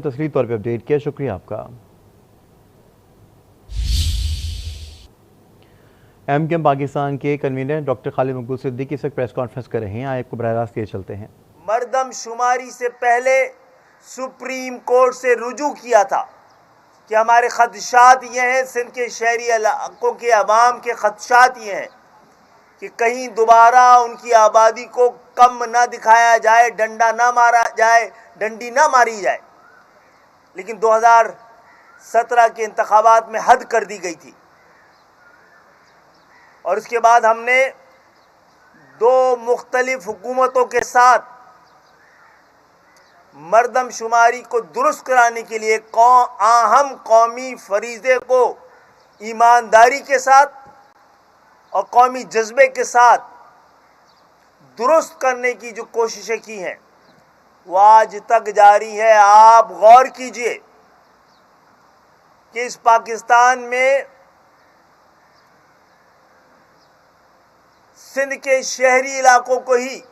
तफसीली तौर पर अपडेट किया, शुक्रिया आपका। एमकेएम पाकिस्तान के कन्वीनर डॉक्टर खालिद मकबूल सिद्दीकी इस वक्त प्रेस कॉन्फ्रेंस कर रहे हैं। आइए आपको बराह रास्त ये चलते हैं। मरदमशुमारी से पहले सुप्रीम कोर्ट से रुजू किया था कि हमारे खदशात ये हैं, सिंध के शहरी इलाकों के अवाम के खदशात ये हैं कि कहीं दोबारा उनकी आबादी को कम ना दिखाया जाए, डंडा ना मारा जाए, डंडी ना मारी जाए। लेकिन 2017 के इंतखाबात में हद कर दी गई थी और उसके बाद हमने दो मुख्तलिफ हुकूमतों के साथ मरदमशुमारी को दुरुस्त कराने के लिए अहम कौमी फरीज़े को ईमानदारी के साथ और कौमी जज्बे के साथ दुरुस्त करने की जो कोशिशें की हैं वो आज तक जारी है। आप गौर कीजिए कि इस पाकिस्तान में सिंध के शहरी इलाकों को ही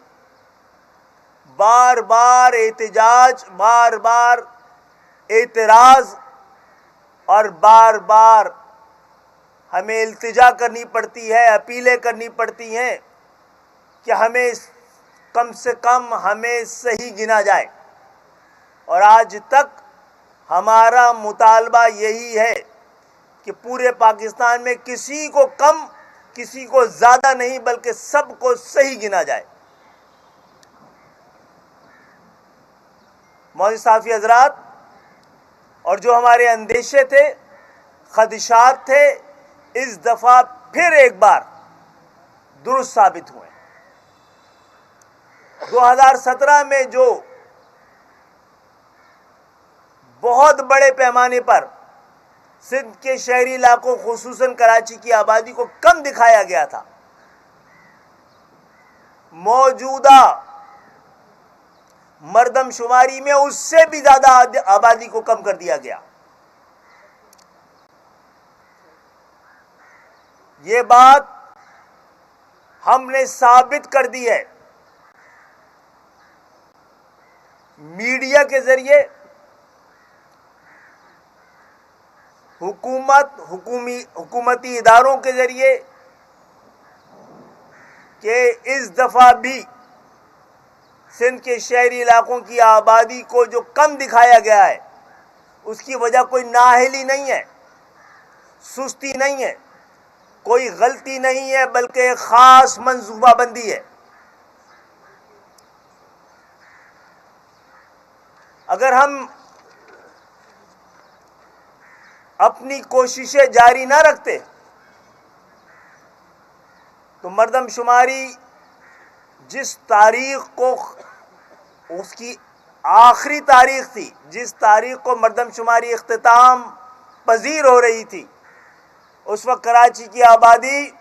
बार बार एहतजाज, बार बार एतराज़ और बार बार हमें इल्तिजा करनी पड़ती है, अपीलें करनी पड़ती हैं कि हमें कम से कम हमें सही गिना जाए। और आज तक हमारा मुतालबा यही है कि पूरे पाकिस्तान में किसी को कम, किसी को ज़्यादा नहीं, बल्कि सबको सही गिना जाए। मौजूद साफ़ी हज़रात, और जो हमारे अंदेशे थे, खदशात थे, इस दफ़ा फिर एक बार दुरुस्त साबित हुए। 2017 में जो बहुत बड़े पैमाने पर सिंध के शहरी इलाकों खुसूसन कराची की आबादी को कम दिखाया गया था, मौजूदा मरदमशुमारी में उससे भी ज़्यादा आबादी को कम कर दिया गया। ये बात हमने साबित कर दी है मीडिया के जरिए, हुकूमती इदारों के जरिए कि इस दफ़ा भी सिंध के शहरी इलाकों की आबादी को जो कम दिखाया गया है उसकी वजह कोई नाअहली नहीं है, सुस्ती नहीं है, कोई गलती नहीं है, बल्कि एक ख़ास मंसूबाबंदी है। अगर हम अपनी कोशिशें जारी ना रखते तो मरदमशुमारी जिस तारीख को, उसकी आखिरी तारीख थी, जिस तारीख को मरदमशुमारी इख्तिताम पजीर हो रही थी, उस वक्त कराची की आबादी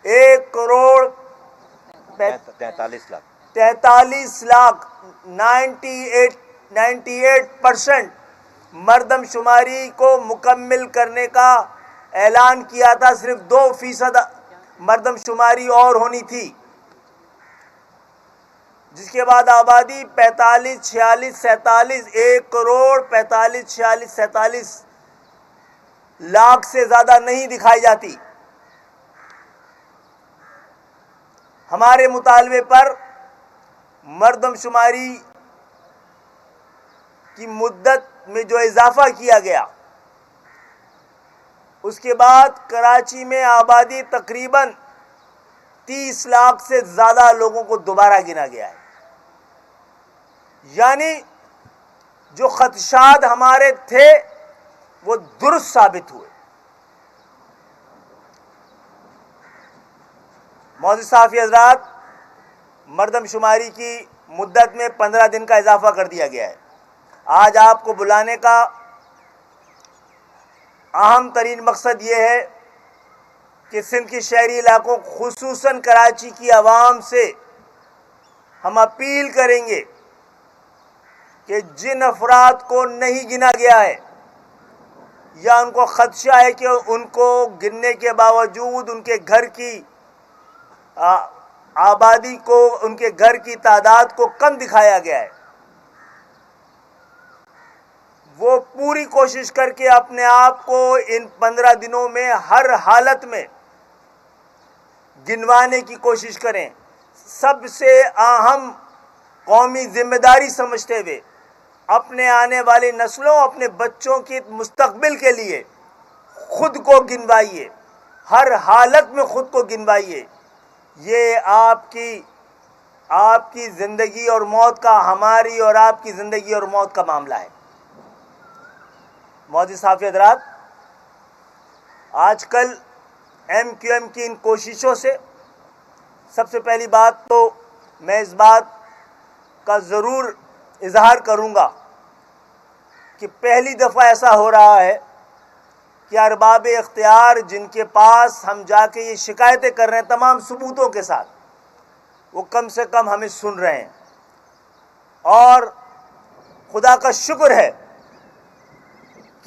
1,43,00,000 98% मरदमशुमारी को मुकम्मल करने का ऐलान किया था। सिर्फ 2% मरदमशुमारी और होनी थी, जिसके बाद आबादी 45, 46, 47, 1,45,00,000, 46, 47 लाख से ज़्यादा नहीं दिखाई जाती। हमारे मुतालबे पर मरदमशुमारी की मुद्दत में जो इजाफा किया गया, उसके बाद कराची में आबादी तकरीबन 30 लाख से ज़्यादा लोगों को दोबारा गिना गया है। यानी जो खदशात हमारे थे वो दुरुस्त साबित हुए। मौजूद साफ़ी हज़रात, मरदमशुमारी की मुद्दत में 15 दिन का इजाफा कर दिया गया है। आज आपको बुलाने का अहम तरीन मकसद ये है कि सिंध के शहरी इलाकों खुसूसन कराची की आवाम से हम अपील करेंगे कि जिन अफराद को नहीं गिना गया है या उनको खदशा है कि उनको गिनने के बावजूद उनके घर की आबादी को, उनके घर की तादाद को कम दिखाया गया है, وہ پوری کوشش کر کے اپنے آپ کو ان 15 دنوں میں ہر حالت میں گنوانے کی کوشش کریں. سب سے اہم قومی ذمہ داری سمجھتے ہوئے اپنے آنے والی نسلوں، اپنے بچوں کی مستقبل کے لیے خود کو گنوائیے، ہر حالت میں خود کو گنوائیے. یہ آپ کی زندگی اور موت کا، ہماری اور آپ کی زندگی اور موت کا معاملہ ہے. معزز صحافی حضرات، آج کل ایم کیو ایم کی ان کوششوں سے سب سے پہلی بات تو میں اس بات کا ضرور اظہار کروں گا کہ پہلی دفعہ ایسا ہو رہا ہے کہ ارباب اختیار جن کے پاس ہم جا کے یہ شکایتیں کر رہے ہیں تمام ثبوتوں کے ساتھ، وہ کم سے کم ہمیں سن رہے ہیں. اور خدا کا شکر ہے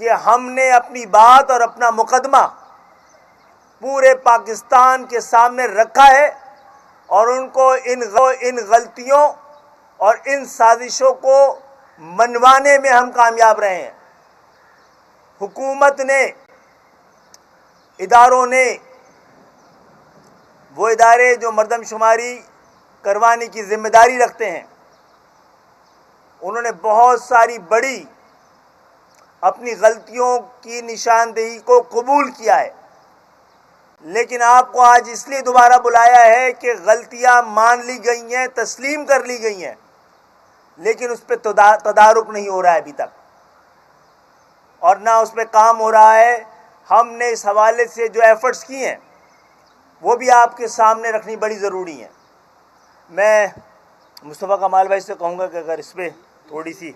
کہ ہم نے اپنی بات اور اپنا مقدمہ پورے پاکستان کے سامنے رکھا ہے اور ان کو ان غلطیوں اور ان سازشوں کو منوانے میں ہم کامیاب رہے ہیں. حکومت نے، اداروں نے، وہ ادارے جو مردم شماری کروانے کی ذمہ داری رکھتے ہیں، انہوں نے بہت ساری بڑی اپنی غلطیوں کی نشاندہی کو قبول کیا ہے. لیکن آپ کو آج اس لیے دوبارہ بلایا ہے کہ غلطیاں مان لی گئی ہیں، تسلیم کر لی گئی ہیں، لیکن اس پہ تدارک نہیں ہو رہا ہے ابھی تک، اور نہ اس پہ کام ہو رہا ہے. ہم نے اس حوالے سے جو ایفرٹس کی ہیں وہ بھی آپ کے سامنے رکھنی بڑی ضروری ہیں. میں مصطفیٰ کمال بھائی سے کہوں گا کہ اگر اس پہ تھوڑی سی